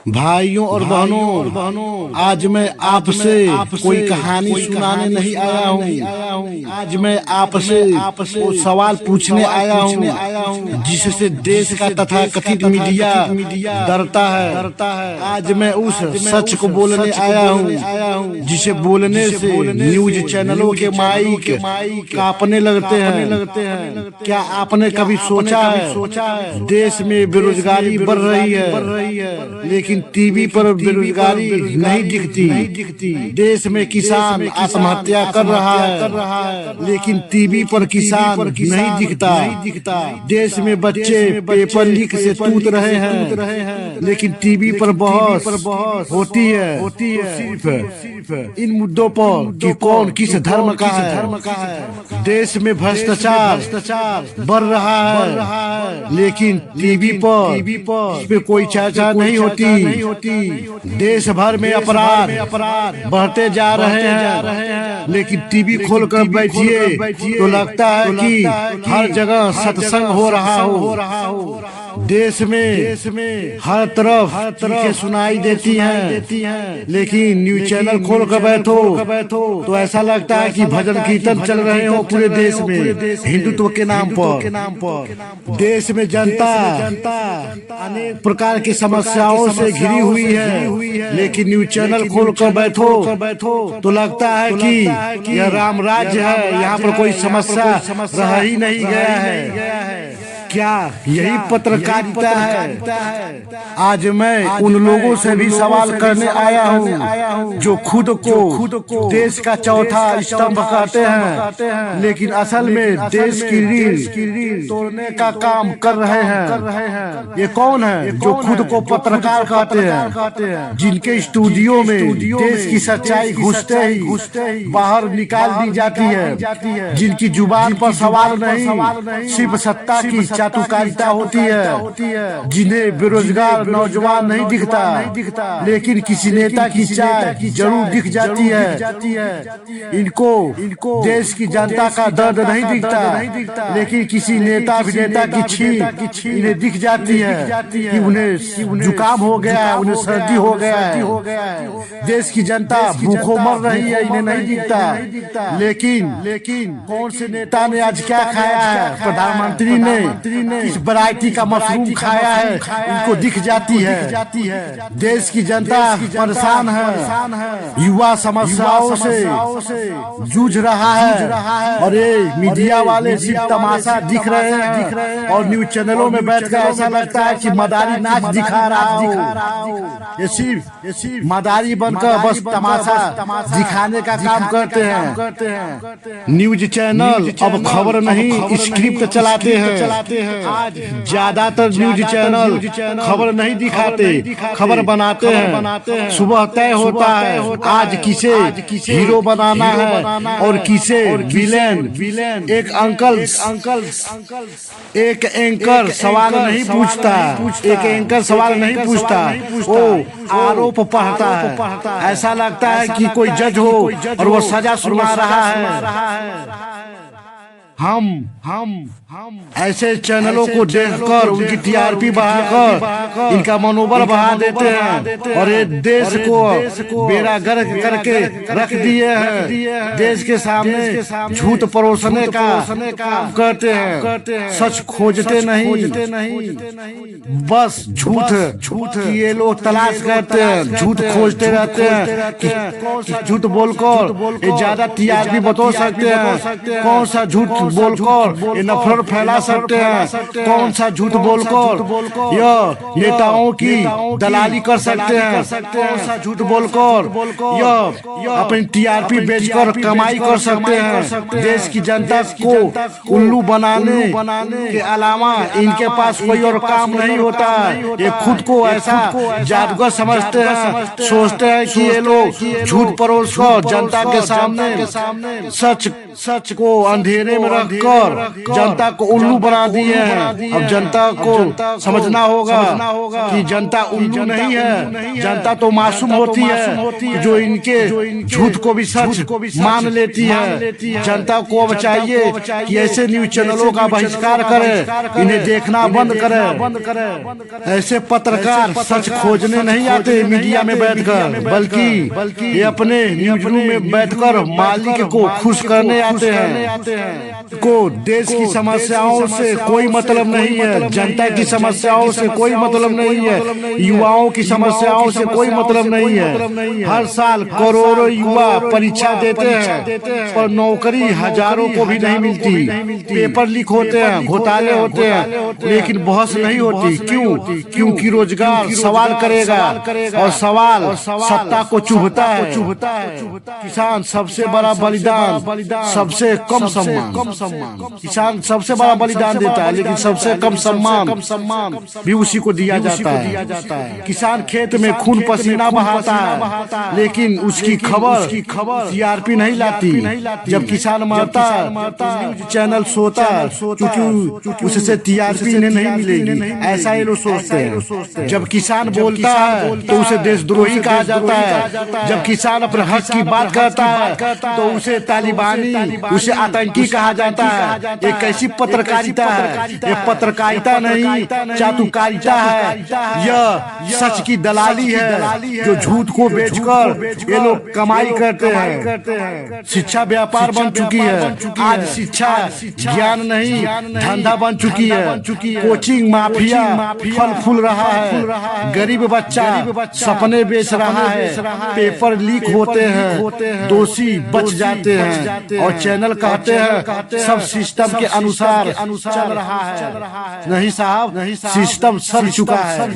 भाइयों और बहनों, आज मैं आपसे कोई कहानी सुनाने नहीं आया हूँ। आज मैं आपसे वो सवाल पूछने आया हूँ जिससे देश का तथा कथित मीडिया डरता है। आज मैं उस सच को बोलने आया हूँ जिसे बोलने से न्यूज चैनलों के माइक कांपने लगते हैं। क्या आपने कभी सोचा है देश में बेरोजगारी बढ़ रही है लेकिन टीवी पर बेरोजगारी नहीं दिखती। देश में किसान आत्महत्या कर रहा है लेकिन टीवी पर किसान नहीं दिखता। देश में बच्चे पेपर लीक से टूट रहे हैं लेकिन टीवी पर बहस होती है सिर्फ इन मुद्दों पर कि कौन किस धर्म का है। देश में भ्रष्टाचार बढ़ रहा है लेकिन टीवी पर इस पे कोई चर्चा नहीं होती। देश भर में अपराध बढ़ते जा रहे हैं लेकिन टीवी खोल कर बैठिए तो लगता है कि हर जगह सत्संग हो रहा हो। देश में हर तरफ चीखें सुनाई देती हैं लेकिन न्यूज चैनल खोल कर बैठो तो ऐसा लगता है कि भजन कीर्तन चल रहे हो पूरे देश में हिंदुत्व के नाम पर। देश में जनता अनेक प्रकार की समस्याओं से घिरी हुई है लेकिन न्यूज चैनल खोल कर बैठो तो लगता है कि यह राम राज्य है, यहाँ पर कोई समस्या रह ही नहीं गया है। क्या यही पत्रकारिता है? आज मैं उन लोगों से भी सवाल करने आया हूँ जो खुद को देश का चौथा स्तंभ कहते हैं लेकिन असल में देश की रीढ़ तोड़ने का काम कर रहे हैं। ये कौन है जो खुद को पत्रकार कहते हैं, जिनके स्टूडियो में देश की सच्चाई घुसते ही बाहर निकाल दी जाती है, जिनकी जुबान पर सवाल नहीं सिर्फ सत्ता की चाटुकारिता होती है, जिन्हें बेरोजगार नौजवान नहीं दिखता लेकिन किसी नेता की चाय जरूर दिख जाती है। इनको देश की जनता का दर्द नहीं दिखता लेकिन किसी नेता अभिनेता की छींक इन्हें दिख जाती है कि उन्हें जुकाम हो गया है, उन्हें सर्दी हो गया है। देश की जनता भूखों मर रही है, इन्हें नहीं दिखता। लेकिन कौन से नेता ने आज क्या खाया है? प्रधानमंत्री ने किस वैरायटी का मशरूम खाया है, इनको दिख जाती है। देश की जनता परेशान है, युवा समस्याओं से जूझ रहा है और ये मीडिया वाले सिर्फ तमाशा दिख रहे हैं और न्यूज चैनलों में बैठकर ऐसा लगता है कि मदारी नाच दिखा रहा हो। ये सिर्फ मदारी बनकर बस तमाशा दिखाने का काम करते हैं। न्यूज चैनल अब खबर नहीं स्क्रिप्ट चलाते हैं। आज ज्यादातर न्यूज चैनल खबर नहीं दिखाते, खबर बनाते हैं। सुबह तय होता है आज किसे हीरो बनाना है और किसे विलेन। एक एंकर सवाल नहीं पूछता, वो आरोप पढ़ता है। ऐसा लगता है कि कोई जज हो और वो सजा सुना रहा है। हम ऐसे चैनलों को देखकर उनकी टीआरपी बढ़ाकर इनका मनोबल बढ़ा देते हैं और ये देश को बेड़ा गर्क करके रख दिए हैं। देश के सामने झूठ परोसने का काम करते हैं, सच खोजते नहीं, बस झूठ ये लोग तलाश करते हैं, झूठ खोजते रहते हैं कि झूठ बोलकर ये ज्यादा टीआरपी बता सकते हैं, कौन सा झूठ बोलकर ये नफरत फैला सकते हैं, कौन सा झूठ बोलकर यह नेताओं की दलाली कर सकते हैं, कौन सा झूठ बोलकर यह अपनी टीआरपी बेचकर कमाई कर सकते हैं। देश की जनता को उल्लू बनाने के अलावा इनके पास कोई और काम नहीं होता। ये खुद को ऐसा जादूगर समझते हैं, सोचते हैं कि ये लोग झूठ परोसकर जनता के सामने सच को अंधेरे में रखकर जनता को उल्लू बना दिए हैं। अब जनता को समझना होगा कि जनता उल्लू नहीं है, जनता तो मासूम होती है जो इनके झूठ को भी सच मान लेती है। जनता को अब चाहिए कि ऐसे न्यूज चैनलों का बहिष्कार करे, इन्हें देखना बंद करे। ऐसे पत्रकार सच खोजने नहीं आते मीडिया में बैठकर, बल्कि ये अपने न्यूज रूम में बैठकर मालिक को खुश करने आते हैं। को देश की समस्याओं से कोई मतलब नहीं है, जनता की समस्याओं से कोई मतलब नहीं है, युवाओं की समस्याओं से कोई मतलब नहीं है। हर साल करोड़ों युवा परीक्षा देते हैं पर नौकरी हजारों को भी नहीं मिलती। पेपर लीक होते हैं, घोटाले होते हैं, लेकिन बहस नहीं होती। क्यों? क्योंकि रोजगार सवाल करेगा और सवाल सत्ता को चुभता है। किसान सबसे बड़ा बलिदान, सबसे कम सम्मान। किसान सबसे बड़ा बलिदान देता है लेकिन सबसे कम सम्मान भी उसी को दिया जाता है। किसान खेत में खून पसीना बहाता है लेकिन उसकी खबर टीआरपी नहीं लाती। जब किसान मरता न्यूज चैनल सोता क्योंकि उससे टीआरपी इन्हें नहीं मिलेगी, ऐसा ये लोग सोचते हैं। जब किसान बोलता है तो उसे देशद्रोही कहा जाता है। जब किसान अपने हक की बात करता है तो उसे तालिबानी, उसे आतंकी कहा जाता है। ये कैसी पत्रकारिता है? ये पत्रकारिता नहीं, चाटुकारिता है। यह सच की दलाली है जो झूठ को बेचकर ये लोग कमाई करते हैं। शिक्षा व्यापार बन चुकी है। आज शिक्षा ज्ञान नहीं धंधा बन चुकी है। कोचिंग माफिया फल फूल रहा है। गरीब बच्चा सपने बेच रहा है। पेपर लीक होते हैं, दोषी बच जाते हैं और चैनल कहते हैं सब सिस्टम के अनुसार चल रहा है। नहीं साहब, सिस्टम सड़ चुका है।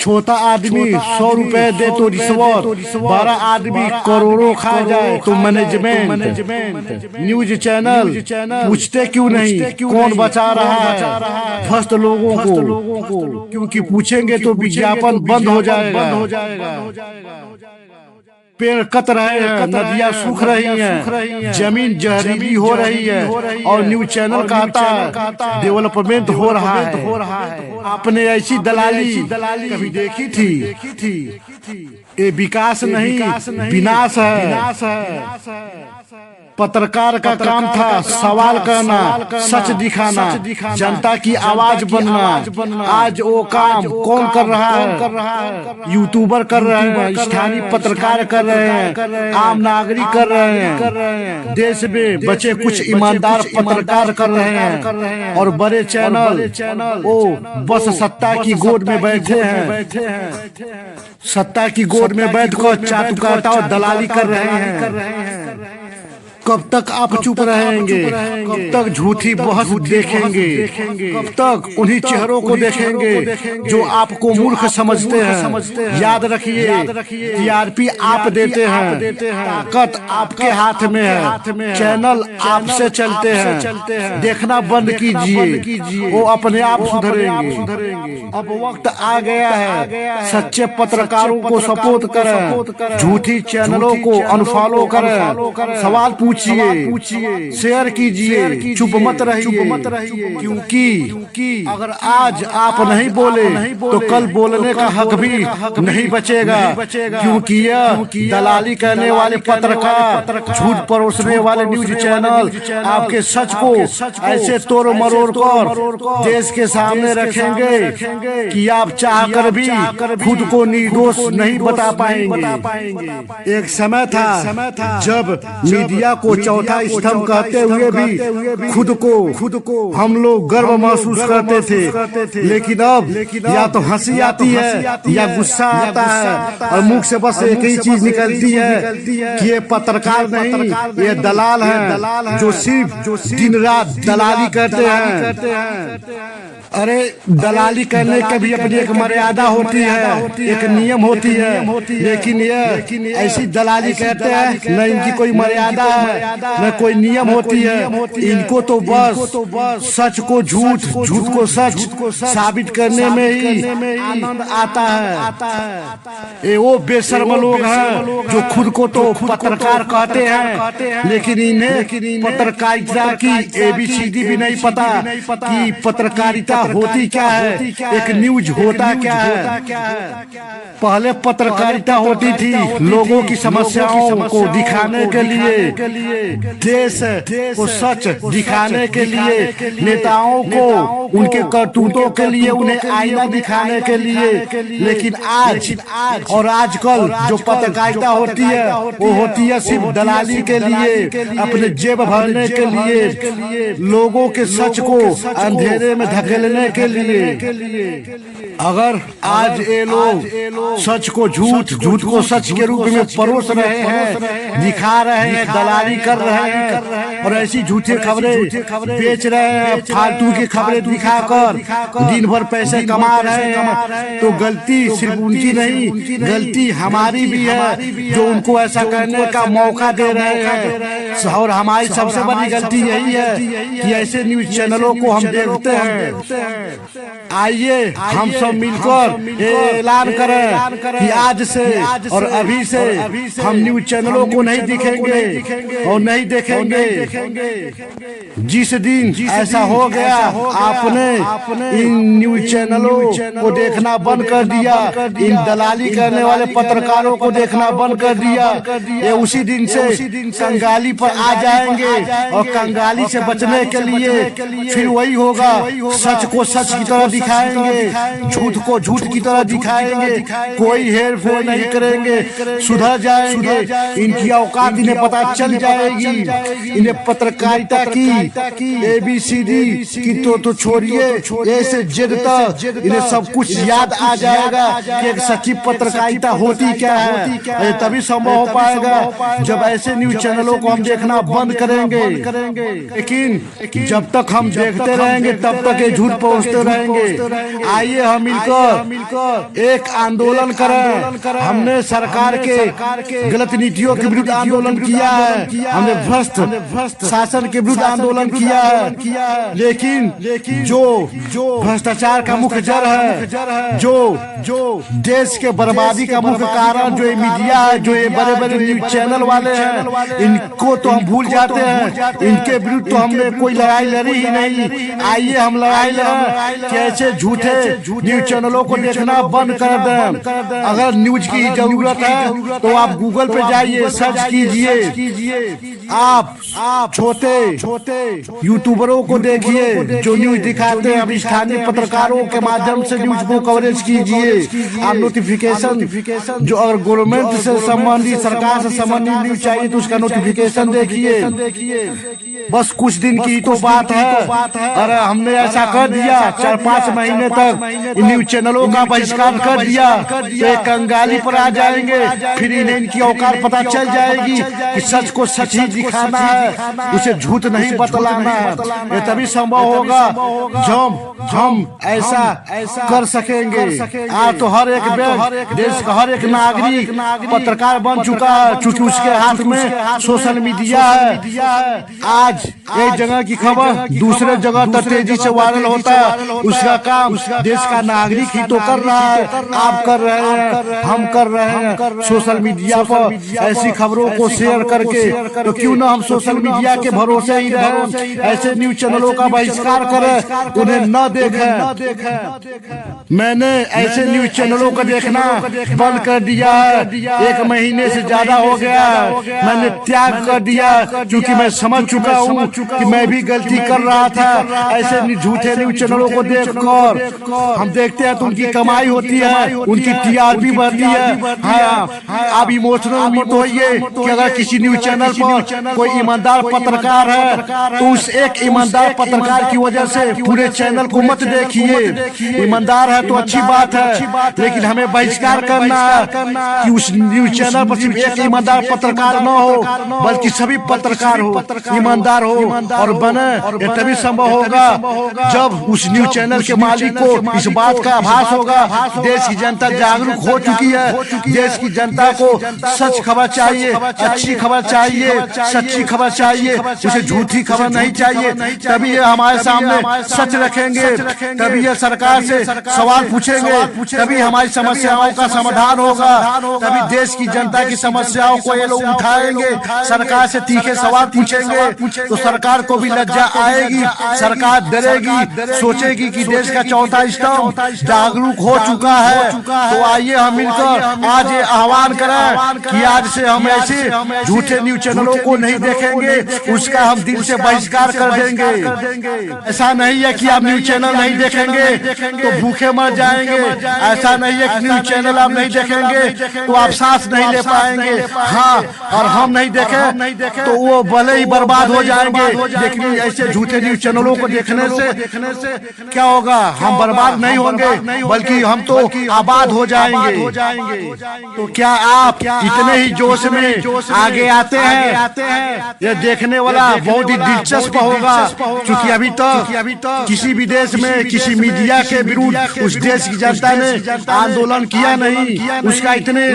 छोटा आदमी 100 रुपए दे तो रिश्वत, बड़ा आदमी करोड़ों खा जाए तो मैनेजमेंट। न्यूज चैनल पूछते क्यों नहीं कौन बचा रहा है ध्वस्त लोगों को? क्योंकि पूछेंगे तो विज्ञापन बंद हो जाएगा। पेड़ कट रहे हैं, नदियां सूख रही हैं, जमीन जहरीली हो रही है और न्यूज चैनल कहता है डेवलपमेंट हो रहा है। आपने ऐसी दलाली कभी देखी थी? ये विकास नहीं विनाश है। पत्रकार का काम था सवाल करना, सच दिखाना, जनता की आवाज बनना। आज वो काम कौन कर रहा है? यूट्यूबर कर रहे हैं, स्थानीय पत्रकार कर रहे हैं, आम नागरिक कर रहे हैं। देश में बचे कुछ ईमानदार पत्रकार कर रहे हैं और बड़े चैनल वो बस सत्ता की गोद में बैठे हैं। सत्ता की गोद में बैठकर चाटुकारिता और दलाली कर रहे हैं। कब तक आप चुप रहेंगे? कब तक झूठी बहस देखेंगे? कब तक उन्हीं चेहरों को देखेंगे जो आपको मूर्ख समझते हैं? याद रखिए, टीआरपी आप देते हैं, ताकत आपके हाथ में है, चैनल आपसे चलते हैं। देखना बंद कीजिए, वो अपने आप सुधरेंगे। अब वक्त आ गया है सच्चे पत्रकारों को सपोर्ट करें, झूठी चैनलों को अनफॉलो करें। सवाल पूछिए, शेयर कीजिए, चुप मत रहिए। क्योंकि अगर आज आप नहीं बोले तो कल बोलने का हक भी नहीं बचेगा। क्योंकि यह दलाली करने वाले पत्रकार, झूठ परोसने वाले न्यूज चैनल आपके सच को ऐसे तोड़ मरोड़ कर देश के सामने रखेंगे कि आप चाहकर भी खुद को निर्दोष नहीं बता पाएंगे। एक समय था जब मीडिया को चौथा स्तंभ कहते हुए भी खुद को हम लोग गर्व महसूस करते थे। लेकिन अब या तो हंसी आती है या गुस्सा आता है और मुख से बस एक ही चीज निकलती है कि ये पत्रकार नहीं, ये दलाल है जो सिर्फ दिन रात दलाली करते हैं। अरे दलाली करने की भी अपनी एक मर्यादा होती है, एक नियम होती है, लेकिन ये ऐसी दलाली कहते हैं न इनकी कोई मर्यादा है न कोई नियम होती है। इनको तो बस सच को झूठ, झूठ को सच साबित करने में ही आनंद आता है। ये वो बेशर्म लोग हैं जो खुद को तो पत्रकार कहते हैं, लेकिन इन्हें पत्रकारिता की ABCD भी नहीं पता कि पत्रकारिता होती क्या है, एक न्यूज होता क्या है। पहले पत्रकारिता होती थी लोगों की समस्याओं को दिखाने के लिए, देश को सच दिखाने के लिए, नेताओं को उनके करतूतों के लिए, उन्हें आईना दिखाने के लिए। लेकिन आज और आजकल जो पत्रकारिता होती है वो होती है सिर्फ दलाली के लिए, अपने जेब भरने के लिए, लोगों के सच को अंधेरे में धकेलने के लिए। अगर आज ये लोग सच को झूठ, झूठ को सच के रूप में परोस रहे हैं, दिखा रहे हैं, दलाली कर रहे हैं और ऐसी झूठी खबरें बेच रहे हैं, फालतू की खबरें दिखाकर दिन भर पैसे कमा रहे हैं, तो गलती सिर्फ उनकी नहीं, गलती हमारी भी है जो उनको ऐसा करने का मौका दे रहे हैं। और हमारी सबसे बड़ी गलती यही है कि ऐसे न्यूज चैनलों को हम देखते हैं। आइए हम सब मिलकर ऐलान करें कि आज से और अभी से हम न्यूज चैनलों को नहीं दिखेंगे और नहीं देखेंगे। जिस दिन ऐसा हो गया, आपने इन न्यूज चैनलों को देखना बंद कर दिया, इन दलाली करने वाले पत्रकारों को देखना बंद कर दिया, ये उसी दिन से कंगाली पर आ जाएंगे। और कंगाली से बचने के लिए फिर वही होगा, सच को सच की तरह दिखाएंगे, झूठ को झूठ की तरह दिखाएंगे, कोई हेर फेर नहीं करेंगे, सुधर जाएंगे। इनकी औकात इन्हें पता चल जाएगी। इन्हें पत्रकारिता की ABCD की तो छोड़िए, ऐसे जेड तक इन्हें सब कुछ याद आ जाएगा कि एक सच्ची पत्रकारिता होती क्या है। तभी संभव हो पाएगा जब ऐसे न्यूज चैनलों को हम देखना बंद करेंगे। लेकिन जब तक हम देखते रहेंगे तब तक ये झूठ पहुंचते रहेंगे। आइए हम मिलकर एक आंदोलन करें। हमने सरकार के गलत नीतियों के विरुद्ध आंदोलन किया है, हमने भ्रष्ट शासन के विरुद्ध आंदोलन किया है, लेकिन जो भ्रष्टाचार का मुख्य जड़ है, जो देश के बर्बादी का मुख्य कारण जो ये मीडिया है, जो ये बड़े बड़े न्यूज चैनल वाले हैं, इनको तो हम भूल जाते हैं। इनके विरुद्ध तो हमने कोई लड़ाई लड़ी ही नहीं। आइए हम लड़ाई लड़ें कि ऐसे झूठे न्यूज चैनलों को देखना बंद कर दें। अगर न्यूज की जरूरत है तो आप गूगल पे जाइए, सर्च कीजिए। आप छोटे यूट्यूबरों को देखिए जो न्यूज दिखाते हैं। अब स्थानीय पत्रकारों के माध्यम से न्यूज को कवरेज कीजिए। आप नोटिफिकेशन जो अगर गवर्नमेंट से संबंधित, सरकार से संबंधित न्यूज चाहिए तो उसका नोटिफिकेशन देखिए। बस कुछ दिन की तो बात है, अरे हमने ऐसा कर दिया, 4-5 महीने तक न्यूज चैनलों का बहिष्कार कर दिया तो कंगाली पर आ जाएंगे। फिर इन्हें इनकी औकात पता चल जाएगी कि सच को सच ही दिखाना है, उसे झूठ नहीं बतलाना है। ये तभी संभव होगा जब हम ऐसा कर सकेंगे। आज तो हर एक देश का हर एक नागरिक पत्रकार बन चुका है, चूंकि उसके हाथ में सोशल मीडिया है। आज एक जगह की खबर दूसरे जगह तक तेजी से वायरल होता है। उसका काम देश का नागरिक ही तो कर रहा है, आप कर रहे हैं, हम कर रहे हैं। सोशल मीडिया पर ऐसी खबरों को शेयर करके तो क्यों ना हम सोशल मीडिया के भरोसे ही रहें, ऐसे न्यूज चैनलों का बहिष्कार करें, उन्हें न देखें। मैंने ऐसे न्यूज चैनलों को देखना बंद कर दिया है, 1 महीने से ज्यादा हो गया। मैंने त्याग कर दिया क्योंकि मैं समझ चुका हूँ कि मैं भी गलती कर रहा था। ऐसे झूठे न्यूज चैनलों को देखकर हम देखते हैं तो उनकी कमाई होती है, उनकी TRP बढ़ती है। हाँ, आप इमोशनल मत होइए कि अगर किसी न्यूज चैनल पर कोई ईमानदार पत्रकार है तो उस एक ईमानदार पत्रकार की वजह से पूरे चैनल को मत देखिए। ईमानदार है तो अच्छी बात है, लेकिन हमें बहिष्कार करना है कि उस न्यूज चैनल पर सिर्फ एक ईमानदार पत्रकार न हो, बल्कि सभी पत्रकार हो, ईमानदार ईमानदार हो और बने, ये तभी संभव होगा जब उस न्यूज चैनल के मालिक को इस बात का आभास होगा देश की जनता जागरूक हो चुकी है, देश की जनता को सच खबर चाहिए, अच्छी खबर चाहिए, सच्ची खबर चाहिए, उसे झूठी खबर नहीं चाहिए। तभी ये हमारे सामने सच रखेंगे, तभी ये सरकार से सवाल पूछेंगे, तभी हमारी समस्याओं का समाधान होगा, तभी देश की जनता की समस्याओं को ये लोग उठाएंगे, सरकार से तीखे सवाल पूछेंगे तो सरकार को भी लज्जा आएगी, सरकार डरेगी, सोचेगी कि देश का चौथा स्तंभ जागरूक हो चुका है। तो आइए हम मिलकर आज ये आह्वान करें कि आज से हम ऐसे झूठे न्यूज चैनलों को नहीं देखेंगे, उसका हम दिल से बहिष्कार कर देंगे। ऐसा नहीं है कि आप न्यूज चैनल नहीं देखेंगे तो भूखे मर जाएंगे, ऐसा नहीं है कि न्यूज चैनल आप नहीं देखेंगे तो आप सांस नहीं ले पाएंगे। हाँ, और हम नहीं देखें तो वो भले ही बर्बाद हो जाएंगे, लेकिन ऐसे झूठे न्यूज चैनलों को देखने से क्या होगा, हम बर्बाद नहीं होंगे बल्कि हम तो आबाद हो जाएंगे। तो क्या आप इतने ही जोश में आगे आते हैं? ये देखने वाला बहुत ही दिलचस्प होगा, क्योंकि अभी तक किसी भी देश में किसी मीडिया के विरुद्ध उस देश की जनता ने आंदोलन किया नहीं, उसका इतने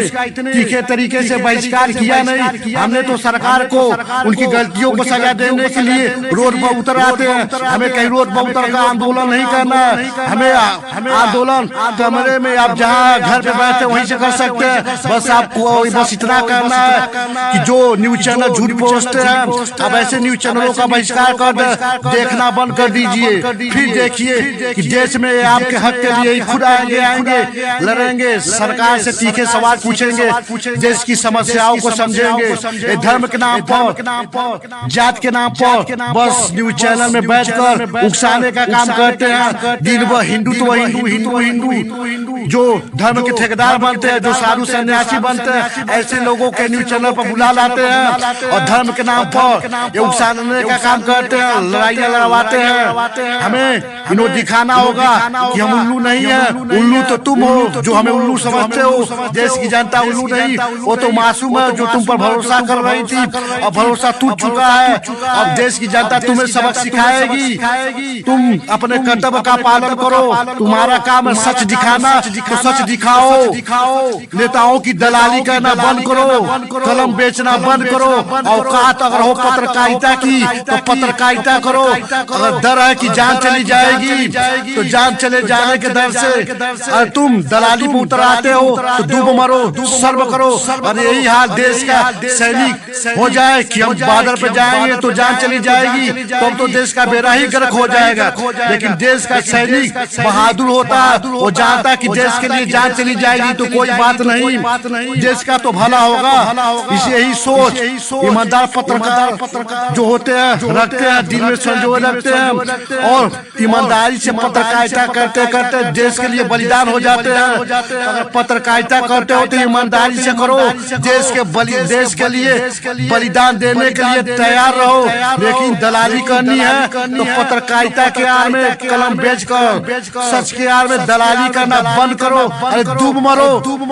तीखे तरीके से बहिष्कार किया नहीं। हमने तो सरकार को उनकी गलतियों को सजा देने के लिए रोड पर उतर आते हैं। हमें कहीं रोड पर उतर का आंदोलन नहीं करना है, हमें आंदोलन कमरे में आप जहाँ घर पे बैठे वहीं से कर सकते हैं। बस आपको बस इतना करना है कि जो न्यूज चैनल झूठ पोस्टते हैं अब ऐसे न्यूज चैनलों का बहिष्कार कर देखना बंद कर दीजिए। फिर देखिए कि देश में आपके हक के लिए खुद आएंगे, लड़ेंगे, सरकार से तीखे सवाल पूछेंगे, देश की समस्याओं को समझेंगे। धर्म के नाम पर, जात के नाम पर बस न्यूज चैनल में बैठकर उकसाने का काम करते हैं। दिन भर हिंदुत्व हिंदू जो धर्म के ठेकेदार बनते हैं, जो साधु सन्यासी बनते हैं, ऐसे लोगों के न्यूज चैनल पर बुला लाते हैं और धर्म के नाम पर ये उकसाने का काम करते हैं, लड़ाइयाँ लड़वाते हैं। हमें इन्हें दिखाना होगा कि हम उल्लू नहीं है, उल्लू तो तुम हो जो हमें उल्लू समझते हो। देश की जनता उल्लू नहीं, वो तो मासूम है जो तुम पर भरोसा कर रही थी और भरोसा टूट चुका है। अब देश की जनता तुम्हें सबक सिखाएगी, तुम अपने कर्तव्य का पालन करो। तुम्हारा काम है सच दिखाना, तो सच दिखाओ। नेताओं की दलाली करना बंद करो, कलम बेचना बंद करो। औकात अगर हो पत्रकारिता की तो पत्रकारिता करो। अगर डर है कि जान चली जाएगी तो जान चले जाने के डर से अगर तुम दलाली पर उतर आते हो तो डूब मरो, सर्व करो। और यही हाल देश का सैनिक हो जाए कि हम बादल पे जाएंगे तो जान चली जाएगी, तो तो देश का बेड़ा ही गर्क हो जाएगा। लेकिन देश का सैनिक बहादुर होता है, वो जानता कि देश के लिए जान चली जाएगी तो कोई बात नहीं, देश का तो भला होगा। इसे यही सोच ईमानदार पत्रकार जो होते हैं रखते हैं, दिल में संजोए रखते हैं और ईमानदारी से पत्रकारिता करते करते देश के लिए बलिदान हो जाते हैं। अगर पत्रकारिता करते हो तो ईमानदारी से करो, देश के लिए बलिदान देने के लिए तैयार रहो। लेकिन दलाली करनी है तो पत्रकारिता के आड़ में कलम बेचकर सच के आड़ में दलाली करना बंद करो। अरे डूब मरो,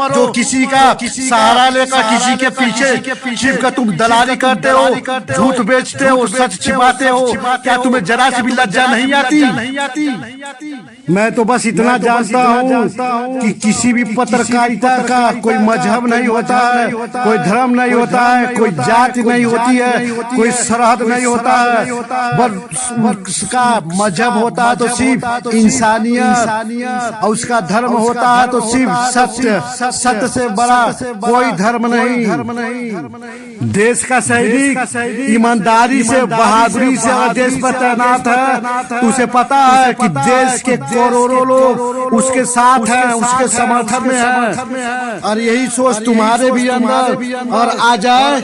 जो किसी का सहारा लेकर किसी के पीछे छिप कर तुम दलाली करते हो, झूठ बेचते हो, सच छिपाते हो, क्या तुम्हें जरा से भी लज्जा नहीं आती? मैं तो बस इतना जानता हूँ कि किसी भी पत्रकारिता का कोई मजहब नहीं होता है, कोई धर्म नहीं होता है, कोई जाति नहीं होती है, कोई सरहद नहीं होता है, बस उसका मजहब होता है तो सिर्फ इंसानियत और उसका धर्म होता है तो सिर्फ सत्य से बड़ा कोई धर्म नहीं। देश का सैनिक ईमानदारी से बहादुरी से अगर देश पर तैनात है तो उसे पता है कि देश के करोड़ों लोग उसके साथ हैं, उसके समर्थन में हैं। और यही सोच तुम्हारे भी अंदर और आ जाए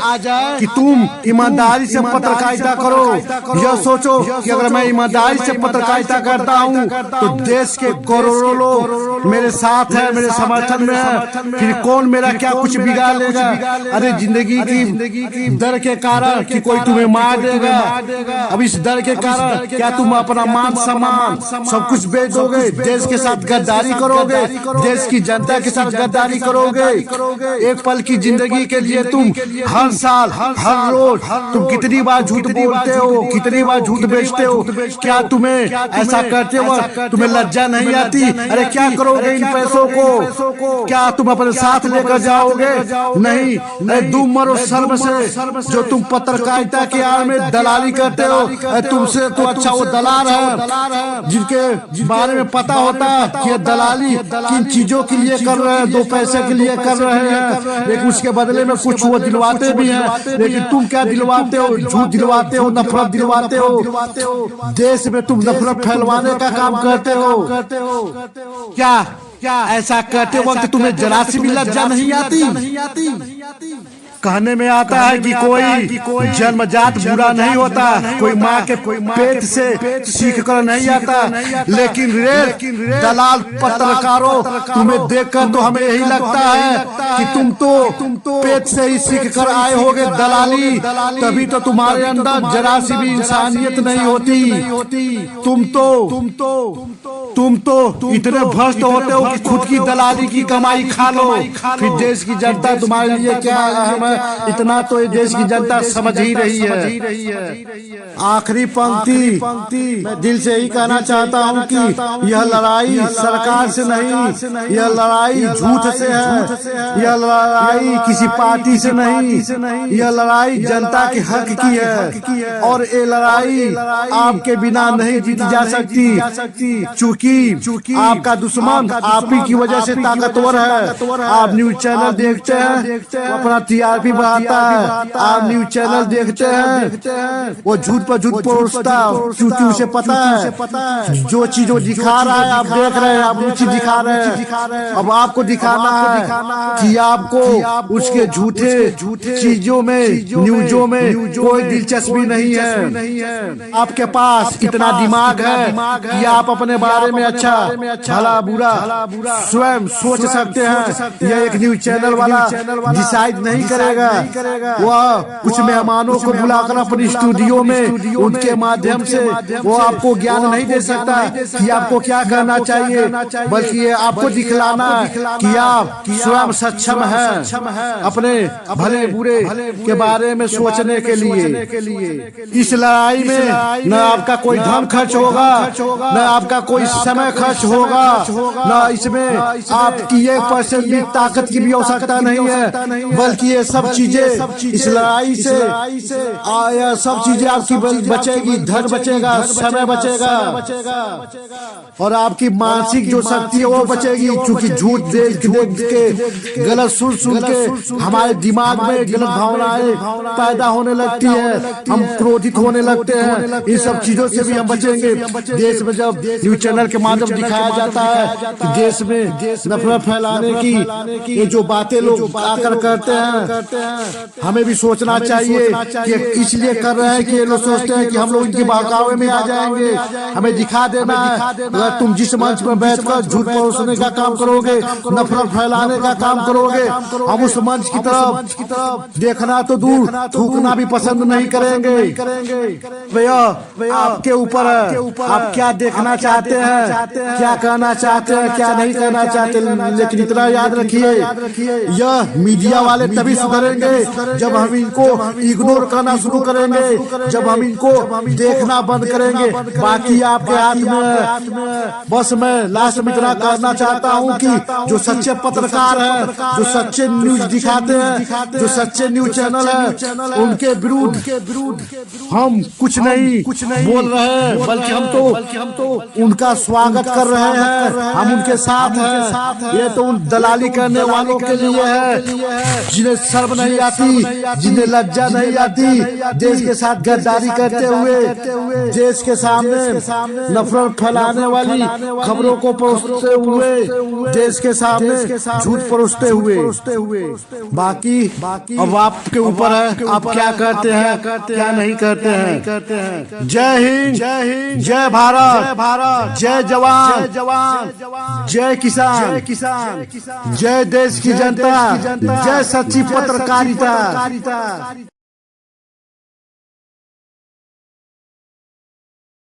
कि तुम ईमानदारी से पत्रकारिता करो। यह सोचो कि अगर मैं ईमानदारी से पत्रकारिता करता हूँ तो देश के करोड़ों लोग मेरे साथ हैं, मेरे समर्थन में हैं, फिर कौन मेरा क्या कुछ बिगाड़ लेगा? अरे जिंदगी की डर के कारण कि कोई तुम्हें मार देगा, अब इस डर के कारण क्या तुम अपना मान सम्मान सब कुछ बेच दो? बेचोगे, देश के साथ गद्दारी करोगे, देश की जनता के साथ गद्दारी करोगे। एक पल की जिंदगी के लिए तुम हर साल हर रोज तुम कितनी बार झूठ बोलते हो, कितनी बार झूठ बेचते हो। क्या तुम्हें ऐसा करते हो तुम्हें लज्जा नहीं आती? अरे क्या करोगे इन पैसों को? क्या तुम अपने साथ लेकर जाओगे? नहीं, तुम मरो शर्म से जो तुम पत्रकारिता के आड़ में दलाली करते हो। तुमसे तो अच्छा वो दलाल है जिनके बारे में पता होता है कि ये दलाली किन चीजों के लिए कर रहे हैं, दो पैसे के लिए कर रहे हैं, लेकिन उसके बदले में कुछ वो दिलवाते भी हैं। लेकिन तुम क्या दिलवाते हो? झूठ दिलवाते हो, नफरत दिलवाते हो, देश में तुम नफरत फैलवाने का काम करते हो। क्या ऐसा करते वक्त तुम्हें जरा सी भी लज्जा नहीं आती? कहने में आता है कि कोई जन्मजात बुरा नहीं होता, कोई माँ के पेट से सीख कर नहीं आता, लेकिन रे दलाल पत्रकारों, तुम्हें देखकर तो हमें यही लगता है कि तुम तो पेट से ही सीख कर आए होगे दलाली, तभी तो तुम्हारे अंदर जरा सी भी इंसानियत नहीं होती। तुम तो इतने भ्रष्ट होते हो कि खुद की दलाली की कमाई खा लो, फिर देश की जनता तुम्हारे लिए क्या अहम है इतना तो ये देश की जनता समझ ही रही है। आखिरी पंक्ति मैं दिल से ही कहना चाहता हूँ कि यह लड़ाई सरकार से नहीं, यह लड़ाई झूठ से है, यह लड़ाई किसी पार्टी से नहीं, यह लड़ाई जनता के हक की है, और ये लड़ाई आपके बिना नहीं जीती जा सकती। चूंकि आपका दुश्मन आप ही की वजह से ताकतवर है। आप न्यूज चैनल देखते हैं, अपना टीआरपी बढ़ाता है। आप न्यूज चैनल देखते हैं, वो झूठ पर झूठ परोसता है, क्योंकि उसे पता है जो चीज वो दिखा रहा है आप देख रहे हैं, आप वो चीज दिखा रहे हैं। अब आपको दिखाना है कि आपको उसके झूठे चीजों में, न्यूजों में कोई दिलचस्पी नहीं है। आपके पास इतना दिमाग है कि आप अपने बारे में अच्छा भला बुरा स्वयं सोच सकते हैं। यह एक न्यूज चैनल वाला डिसाइड नहीं करेगा। वह कुछ मेहमानों को बुलाकर अपनी स्टूडियो में उनके माध्यम से वो आपको ज्ञान नहीं दे सकता कि आपको क्या करना चाहिए, बल्कि ये आपको दिखलाना कि आप स्वयं सक्षम हैं अपने भले बुरे के बारे में सोचने के लिए। इस लड़ाई में न आपका कोई धन खर्च होगा, न आपका कोई समय खर्च होगा, न इसमें आपकी 1% भी ताकत की भी आवश्यकता नहीं है, बल्कि ये सब चीजें इस लड़ाई से आया, सब चीजें आपकी बचेगी। धन बचेगा, समय बचेगा, और आपकी मानसिक जो शक्ति है वो बचेगी। क्योंकि झूठ देख के, गलत सुन के हमारे दिमाग में गलत भावनाएं पैदा होने लगती है, हम क्रोधित होने लगते हैं। इन सब चीजों से भी हम बचेंगे। देश में जब न्यूज चैनल के माध्यम दिखाया जाता है कि देश में नफरत फैलाने की ये जो बातें लोग आकर करते हैं, हमें भी सोचना चाहिए कि इसलिए कर रहे हैं कि ये लोग सोचते हैं कि हम लोग इनके बहकावे में आ जाएंगे। हमें दिखा देना है, अगर तुम जिस मंच पर बैठकर झूठ परोसने का काम करोगे, नफरत फैलाने का काम करोगे, हम उस मंच की तरफ देखना तो दूर, थूकना भी पसंद नहीं करेंगे। भैया आपके ऊपर है, आप क्या देखना चाहते हैं, क्या कहना चाहते हैं, क्या नहीं कहना चाहते। लेकिन इतना याद रखिए, यह मीडिया वाले तभी सुधरेंगे जब हम इनको इग्नोर करना शुरू करेंगे, जब हम इनको देखना बंद करेंगे। बाकी आपके हाथ में। बस मैं लास्ट में इतना कहना चाहता हूँ कि जो सच्चे पत्रकार हैं, जो सच्चे न्यूज दिखाते हैं, जो सच्चे न्यूज चैनल है, उनके विरुद्ध हम कुछ नहीं बोल रहे हैं, बल्कि हम तो उनका स्वागत कर रहे हैं, हम उनके साथ हैं। ये तो उन दलाली करने वालों के लिए है जिन्हें शर्म नहीं आती, जिन्हें लज्जा नहीं आती, देश के साथ गद्दारी करते हुए, देश के सामने नफरत फैलाने वाली खबरों को परोसते हुए, देश के सामने झूठ परोसते हुए। बाकी अब आपके ऊपर है, आप क्या करते हैं, क्या नहीं करते हैं। जय हिंद, जय भारत, जय जवान, जय किसान, जय देश की जनता, जय सच्ची पत्रकारिता।